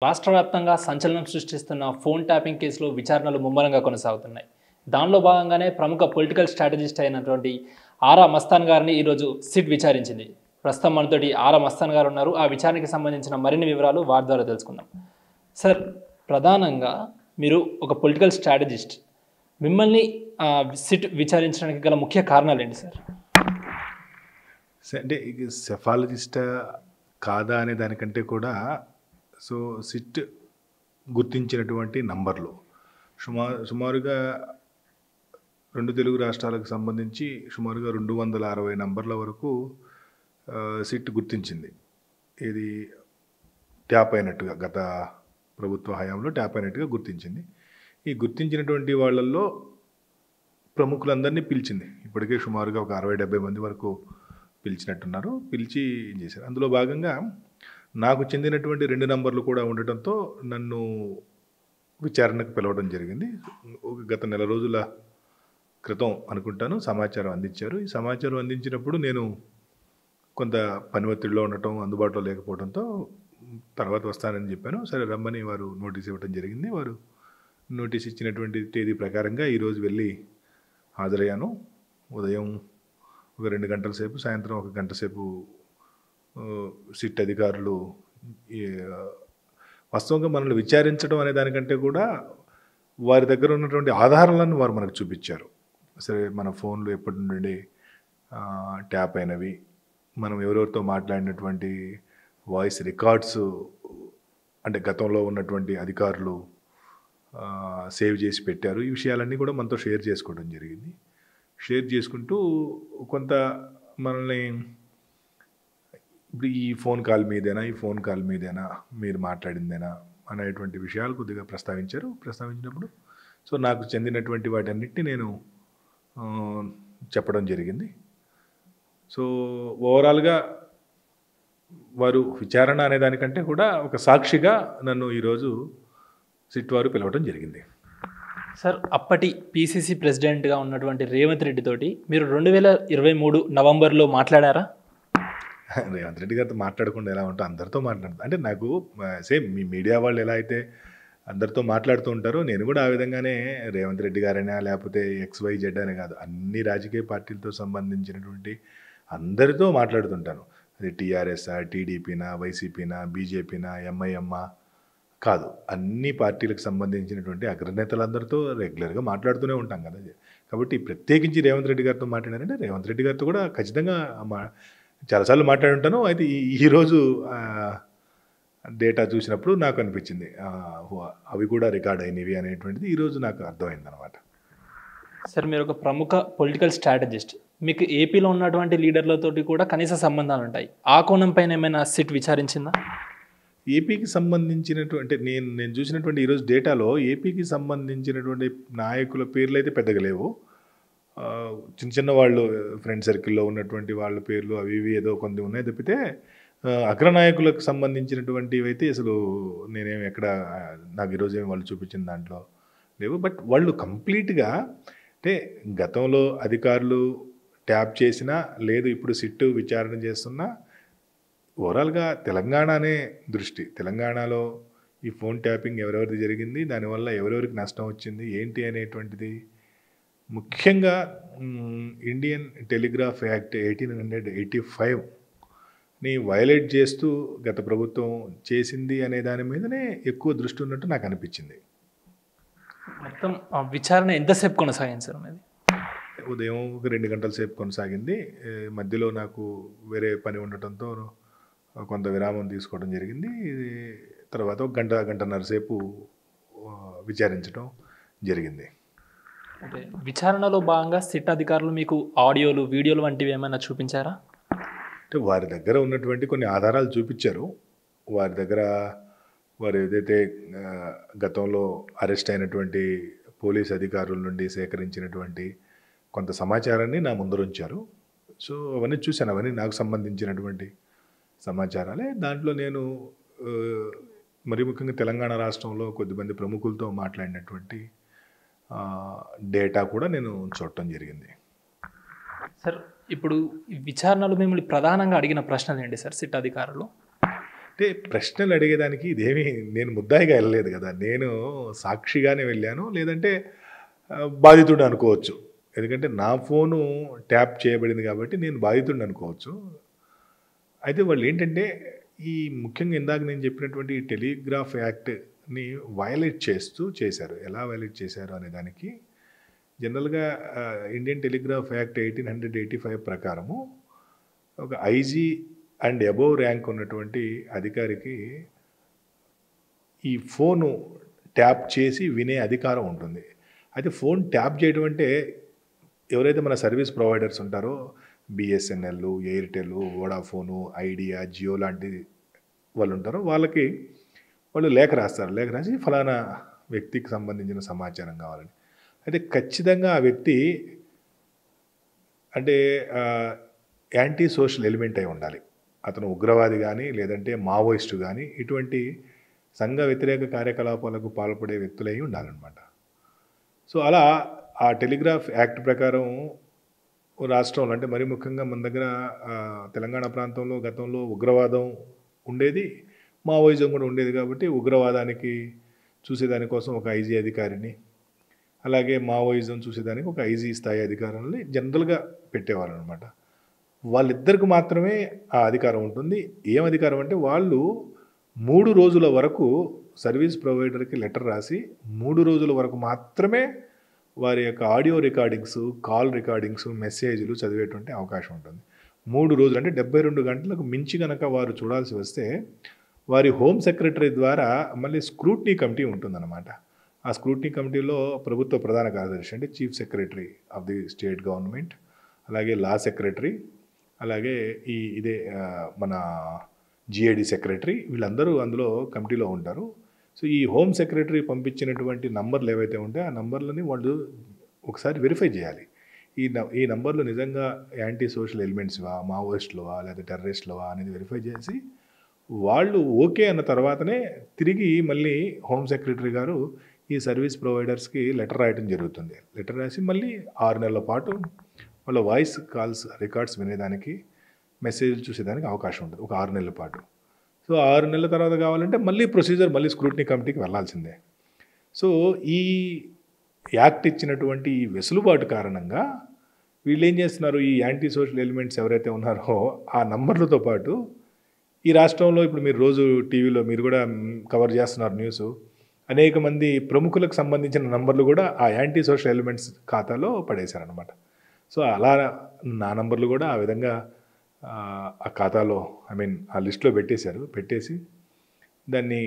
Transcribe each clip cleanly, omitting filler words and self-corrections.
రాష్ట్ర వ్యాప్తంగా సంచలనం సృష్టిస్తున్న ఫోన్ ట్యాపింగ్ కేసులో విచారణలు ముమ్మరంగా కొనసాగుతున్నాయి. దానిలో భాగంగానే ప్రముఖ పొలిటికల్ స్ట్రాటజిస్ట్ అయినటువంటి ఆరా మస్తాన్ గారిని ఈరోజు సిట్ విచారించింది. ప్రస్తుతం మనతోటి ఆరా మస్తాన్ గారు ఉన్నారు. ఆ విచారణకి సంబంధించిన మరిన్ని వివరాలు వారి ద్వారా తెలుసుకుందాం. సార్, ప్రధానంగా మీరు ఒక పొలిటికల్ స్ట్రాటజిస్ట్, మిమ్మల్ని సిట్ విచారించడానికి గల ముఖ్య కారణాలు ఏంటి సార్? అంటే సెఫాలజిస్టా కాదా అనే దానికంటే కూడా సిట్ గుర్తించినటువంటి నంబర్లు సుమారుగా 2 తెలుగు రాష్ట్రాలకు సంబంధించి సుమారుగా 260 నంబర్ల వరకు సిట్ గుర్తించింది. ఇది ట్యాప్ అయినట్టుగా, గత ప్రభుత్వ హయాంలో ట్యాప్ అయినట్టుగా గుర్తించింది. ఈ గుర్తించినటువంటి వాళ్ళల్లో ప్రముఖులందరినీ పిలిచింది. ఇప్పటికే సుమారుగా ఒక 60-70 మంది వరకు పిలిచినట్టున్నారు. పిలిచి ఏం చేశారు, అందులో భాగంగా నాకు చెందినటువంటి 2 నంబర్లు కూడా ఉండటంతో నన్ను విచారణకు పిలవడం జరిగింది. గత నెల రోజుల క్రితం అనుకుంటాను సమాచారం అందించారు. ఈ సమాచారం అందించినప్పుడు నేను కొంత పని ఒత్తిడిలో ఉండటం, అందుబాటులో లేకపోవడంతో తర్వాత వస్తానని చెప్పాను. సరే రమ్మని వారు నోటీస్ ఇవ్వడం జరిగింది. వారు నోటీస్ ఇచ్చినటువంటి తేదీ ప్రకారంగా ఈరోజు వెళ్ళి హాజరయ్యాను. ఉదయం ఒక 2 గంటల సేపు, సాయంత్రం 1 గంట సేపు సిట్ అధికారులు వాస్తవంగా మనల్ని విచారించడం అనే దానికంటే కూడా వారి దగ్గర ఉన్నటువంటి ఆధారాలను వారు మనకు చూపించారు. సరే, మన ఫోన్లు ఎప్పటి నుండి ట్యాప్ అయినవి, మనం ఎవరెవరితో మాట్లాడినటువంటి వాయిస్ రికార్డ్స్, అంటే గతంలో ఉన్నటువంటి అధికారులు సేవ్ చేసి పెట్టారు. ఈ విషయాలన్నీ కూడా మనతో షేర్ చేసుకోవడం జరిగింది. షేర్ చేసుకుంటూ కొంత మనల్ని ఇప్పుడు ఈ ఫోన్ కాల్ మీదేనా మీరు మాట్లాడిందేనా అనేటువంటి విషయాలు కొద్దిగా ప్రస్తావించారు. ప్రస్తావించినప్పుడు నాకు చెందినటువంటి వాటన్నిటిని నేను చెప్పడం జరిగింది. ఓవరాల్గా వారు విచారణ అనే దానికంటే కూడా ఒక సాక్షిగా నన్ను ఈరోజు సిట్ వారు పిలవడం జరిగింది. సార్, అప్పటి పిసిసి ప్రెసిడెంట్గా ఉన్నటువంటి రేవంత్ రెడ్డి తోటి మీరు 2023 నవంబర్లో మాట్లాడారా? రేవంత్ రెడ్డి గారితో మాట్లాడకుండా ఎలా ఉంటా, అందరితో మాట్లాడుతాను. అంటే నాకు సేమ్ మీ మీడియా వాళ్ళు ఎలా అయితే అందరితో మాట్లాడుతూ ఉంటారో, నేను కూడా ఆ విధంగానే రేవంత్ రెడ్డి గారైనా లేకపోతే XYZ అనే కాదు, అన్ని రాజకీయ పార్టీలతో సంబంధించినటువంటి అందరితో మాట్లాడుతుంటాను. అది టీఆర్ఎస్, టీడీపీనా, వైసీపీనా, బీజేపీనా, ఎంఐఎమ్మా కాదు, అన్ని పార్టీలకు సంబంధించినటువంటి అగ్రనేతలందరితో రెగ్యులర్గా మాట్లాడుతూనే ఉంటాం కదా. కాబట్టి ప్రత్యేకించి రేవంత్ రెడ్డి గారితో మాట్లాడారంటే రేవంత్ రెడ్డి గారితో కూడా ఖచ్చితంగా చాలాసార్లు మాట్లాడి ఉంటాను. అయితే ఈరోజు డేటా చూసినప్పుడు నాకు అనిపించింది అవి కూడా రికార్డ్ అయినవి అనేటువంటిది ఈరోజు నాకు అర్థమైంది అనమాట. సార్, మీరు ఒక ప్రముఖ పొలిటికల్ స్ట్రాటజిస్ట్, మీకు ఏపీలో ఉన్నటువంటి లీడర్లతోటి కూడా కనీస సంబంధాలు ఉంటాయి. ఆ కోణం పైన ఏమైనా సిట్ విచారించిందా? ఏపీకి సంబంధించినటువంటి నేను చూసినటువంటి ఈరోజు డేటాలో ఏపీకి సంబంధించినటువంటి నాయకుల పేర్లు అయితే పెద్దగా లేవు. చిన్న చిన్న వాళ్ళు ఫ్రెండ్ సర్కిల్లో ఉన్నటువంటి వాళ్ళ పేర్లు అవి ఇవి ఏదో కొన్ని ఉన్నాయి తప్పితే అగ్రనాయకులకు సంబంధించినటువంటివి అయితే అసలు నేనేమి ఎక్కడ నాకు ఈరోజు ఏమి వాళ్ళు చూపించిన దాంట్లో లేవు. బట్ వాళ్ళు కంప్లీట్గా, అంటే గతంలో అధికారులు ట్యాప్ చేసినా లేదు, ఇప్పుడు సిట్టు విచారణ చేస్తున్నా, ఓవరాల్గా తెలంగాణనే దృష్టి. తెలంగాణలో ఈ ఫోన్ ట్యాపింగ్ ఎవరెవరిది జరిగింది, దానివల్ల ఎవరెవరికి నష్టం వచ్చింది ఏంటి అనేటువంటిది, ముఖ్యంగా ఇండియన్ టెలిగ్రాఫ్ యాక్ట్ 1885ని వైలేట్ చేస్తూ గత ప్రభుత్వం చేసింది అనే దాని మీదనే ఎక్కువ దృష్టి ఉన్నట్టు నాకు అనిపించింది. మొత్తం విచారణ ఎంతసేపు కొనసాగింది సార్? అది ఉదయం ఒక 2 గంటల సేపు కొనసాగింది. మధ్యలో నాకు వేరే పని ఉండటంతో కొంత విరామం తీసుకోవడం జరిగింది. తర్వాత ఒక గంటన్నర సేపు విచారించడం జరిగింది. అంటే విచారణలో భాగంగా సిట్ అధికారులు మీకు ఆడియోలు, వీడియోలు వంటివి ఏమైనా చూపించారా? అంటే వారి దగ్గర ఉన్నటువంటి కొన్ని ఆధారాలు చూపించారు. వారి దగ్గర వారు ఏదైతే గతంలో అరెస్ట్ అయినటువంటి పోలీస్ అధికారుల నుండి సేకరించినటువంటి కొంత సమాచారాన్ని నా ముందరుంచారు. అవన్నీ చూశాను. అవన్నీ నాకు సంబంధించినటువంటి సమాచారాలే. దాంట్లో నేను మరి ముఖ్యంగా తెలంగాణ రాష్ట్రంలో కొద్దిమంది ప్రముఖులతో మాట్లాడినటువంటి డేటా కూడా నేను చూడటం జరిగింది. సార్, ఇప్పుడు విచారణలు మిమ్మల్ని ప్రధానంగా అడిగిన ప్రశ్నలు ఏంటి సార్ సిట్ అధికారులు? అంటే ప్రశ్నలు అడిగేదానికి ఇదేమీ నేను ముద్దాయిగా వెళ్ళలేదు కదా, నేను సాక్షిగానే వెళ్ళాను, లేదంటే బాధితుడు అనుకోవచ్చు. ఎందుకంటే నా ఫోను ట్యాప్ చేయబడింది కాబట్టి నేను బాధితుడిని అనుకోవచ్చు. అయితే వాళ్ళు ఏంటంటే ఈ ముఖ్యంగా ఇందాక నేను చెప్పినటువంటి ఈ టెలిగ్రాఫ్ యాక్ట్ని వయలేట్ చేస్తూ చేశారు. ఎలా వయలేట్ చేశారు అనే దానికి జనరల్గా ఇండియన్ టెలిగ్రాఫ్ యాక్ట్ 1885 ప్రకారము ఒక ఐజీ అండ్ అబోవ్ ర్యాంక్ ఉన్నటువంటి అధికారికి ఈ ఫోను ట్యాప్ చేసి వినే అధికారం ఉంటుంది. అయితే ఫోన్ ట్యాప్ చేయడం అంటే ఎవరైతే మన సర్వీస్ ప్రొవైడర్స్ ఉంటారో BSNL, Airtel, Vodafone, idea, Jio లాంటి వాళ్ళు ఉంటారో వాళ్ళు లేఖ రాస్తారు. లేఖ రాసి ఫలానా వ్యక్తికి సంబంధించిన సమాచారం కావాలని. అయితే ఖచ్చితంగా ఆ వ్యక్తి అంటే యాంటీ సోషల్ ఎలిమెంట్ అయి ఉండాలి. అతను ఉగ్రవాది కానీ లేదంటే మావోయిస్టు కానీ ఇటువంటి సంఘ వ్యతిరేక కార్యకలాపాలకు పాల్పడే వ్యక్తులై ఉండాలన్నమాట. సో అలా ఆ టెలిగ్రాఫ్ యాక్ట్ ప్రకారం రాష్ట్రంలో అంటే మరీ ముఖ్యంగా మన దగ్గర తెలంగాణ ప్రాంతంలో గతంలో ఉగ్రవాదం ఉండేది, మావోయిజం కూడా ఉండేది. కాబట్టి ఉగ్రవాదానికి చూసేదానికోసం ఒక ఐజీ అధికారిని, అలాగే మావోయిజం చూసేదానికి ఒక ఐజీ స్థాయి అధికారులని జనరల్గా పెట్టేవారు అనమాట. వాళ్ళిద్దరికి మాత్రమే ఆ అధికారం ఉంటుంది. ఏం అధికారం అంటే వాళ్ళు 3 రోజుల వరకు సర్వీస్ ప్రొవైడర్కి లెటర్ రాసి 3 రోజుల వరకు మాత్రమే వారి యొక్క ఆడియో రికార్డింగ్స్, కాల్ రికార్డింగ్స్, మెసేజ్లు చదివేటువంటి అవకాశం ఉంటుంది. 3 రోజులు అంటే 72 గంటలకు మించి కనుక వారు చూడాల్సి వస్తే వారి హోమ్ సెక్రటరీ ద్వారా మళ్ళీ స్క్రూట్నీ కమిటీ ఉంటుందన్నమాట. ఆ స్క్రూట్నీ కమిటీలో ప్రభుత్వ ప్రధాన కార్యదర్శి అంటే chief secretary of the state government, అలాగే లా సెక్రటరీ, అలాగే ఇదే మన జిఏడి సెక్రటరీ, వీళ్ళందరూ అందులో కమిటీలో ఉంటారు. సో ఈ హోమ్ సెక్రటరీ పంపించినటువంటి నంబర్లు ఏవైతే ఉంటాయో ఆ నంబర్లని వాళ్ళు ఒకసారి వెరిఫై చేయాలి. ఈ నంబర్లు నిజంగా యాంటీ సోషల్ ఎలిమెంట్స్వా, మావోయిస్టులవా, లేదా టెర్రరిస్టులవా అనేది వెరిఫై చేసి వాళ్ళు ఓకే అన్న తర్వాతనే తిరిగి మళ్ళీ హోమ్ సెక్రటరీ గారు ఈ సర్వీస్ ప్రొవైడర్స్కి లెటర్ రాయడం జరుగుతుంది. లెటర్ రాసి మళ్ళీ 6 నెలల పాటు వాళ్ళ వాయిస్ కాల్స్ రికార్డ్స్ వినేదానికి, మెసేజ్లు చూసేదానికి అవకాశం ఉంటుంది ఒక 6 నెలల పాటు. సో 6 నెలల తర్వాత కావాలంటే మళ్ళీ ప్రొసీజర్ మళ్ళీ స్క్రూటినీ కమిటీకి వెళ్ళాల్సిందే. సో ఈ యాక్ట్ ఇచ్చినటువంటి ఈ వెసులుబాటు కారణంగా వీళ్ళు ఏం చేస్తున్నారు, ఈ యాంటీ సోషల్ ఎలిమెంట్స్ ఎవరైతే ఉన్నారో ఆ నంబర్లతో పాటు ఈ రాష్ట్రంలో ఇప్పుడు మీరు రోజు టీవీలో మీరు కూడా కవర్ చేస్తున్నారు న్యూస్, అనేక మంది ప్రముఖులకు సంబంధించిన నంబర్లు కూడా ఆ యాంటీ సోషల్ ఎలిమెంట్స్ ఖాతాలో పడేశారనమాట. సో అలా నా నంబర్లు కూడా ఆ విధంగా ఆ ఖాతాలో ఆ లిస్ట్లో పెట్టేసి దాన్ని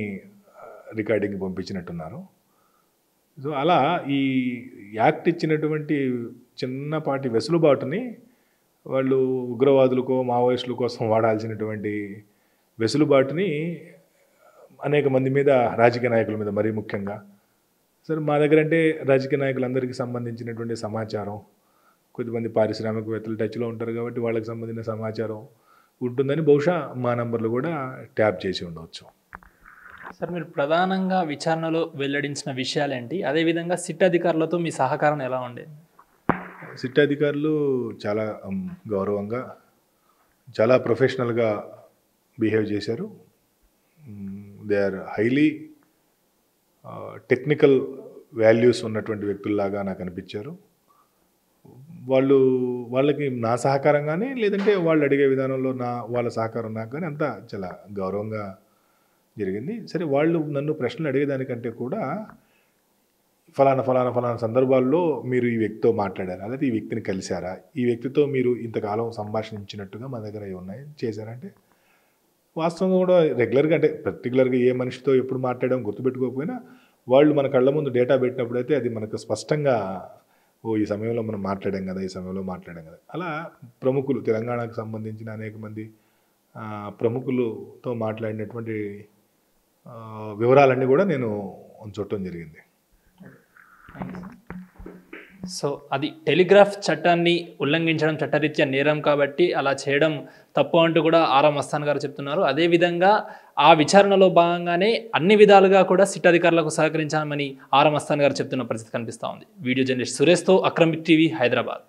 రికార్డింగ్ పంపించినట్టున్నారు. సో అలా ఈ యాక్ట్ ఇచ్చినటువంటి చిన్నపాటి వెసులుబాటుని వాళ్ళు ఉగ్రవాదులకో మావోయిస్టుల కోసం వాడాల్సినటువంటి వెసులుబాటుని అనేక మంది మీద, రాజకీయ నాయకుల మీద మరీ ముఖ్యంగా, సరే మా దగ్గర అంటే రాజకీయ నాయకులందరికీ సంబంధించినటువంటి సమాచారం, కొద్దిమంది పారిశ్రామికవేత్తలు టచ్లో ఉంటారు కాబట్టి వాళ్ళకి సంబంధించిన సమాచారం ఉంటుందని బహుశా మా నంబర్లు కూడా ట్యాప్ చేసి ఉండవచ్చు. సార్ మీరు ప్రధానంగా విచారణలో వెల్లడించిన విషయాలేంటి, అదేవిధంగా సిట్ అధికారులతో మీ సహకారం ఎలా ఉండేది? సిట్ అధికారులు చాలా గౌరవంగా, చాలా ప్రొఫెషనల్గా బిహేవ్ చేశారు. They are highly technical values ఉన్నటువంటి వ్యక్తుల్లాగా నాకు అనిపించారు. వాళ్ళకి నా సహకారం కానీ లేదంటే వాళ్ళు అడిగే విధానంలో వాళ్ళ సహకారం నాకు కానీ అంతా చాలా గౌరవంగా జరిగింది. సరే వాళ్ళు నన్ను ప్రశ్నలు అడిగేదానికంటే కూడా ఫలానా సందర్భాల్లో మీరు ఈ వ్యక్తితో మాట్లాడారా, లేదా ఈ వ్యక్తిని కలిశారా, ఈ వ్యక్తితో మీరు ఇంతకాలం సంభాషించినట్టుగా మా దగ్గర ఉన్నాయి చేశారంటే వాస్తవంగా కూడా రెగ్యులర్గా అంటే పర్టికులర్గా ఏ మనిషితో ఎప్పుడు మాట్లాడడం గుర్తుపెట్టుకోకపోయినా వాళ్ళు మన కళ్ళ ముందు డేటా పెట్టినప్పుడైతే అది మనకు స్పష్టంగా ఈ సమయంలో మనం మాట్లాడాం కదా, ఈ సమయంలో మాట్లాడాం కదా. అలా ప్రముఖులు, తెలంగాణకు సంబంధించిన అనేక మంది ప్రముఖులతో మాట్లాడినటువంటి వివరాలన్నీ కూడా నేను చూడటం జరిగింది. సో అది టెలిగ్రాఫ్ చట్టాన్ని ఉల్లంఘించడం చట్టరీత్యా నేరం కాబట్టి అలా చేయడం తప్పు అంటూ కూడా ఆరా మస్తాన్ గారు చెప్తున్నారు. అదేవిధంగా ఆ విచారణలో భాగంగానే అన్ని విధాలుగా కూడా సిట్ అధికారులకు సహకరించామని ఆరా మస్తాన్ గారు చెప్తున్న పరిస్థితి కనిపిస్తూ ఉంది. వీడియో జర్నలిస్ట్ సురేష్తో అక్రమ్ టీవీ, హైదరాబాద్.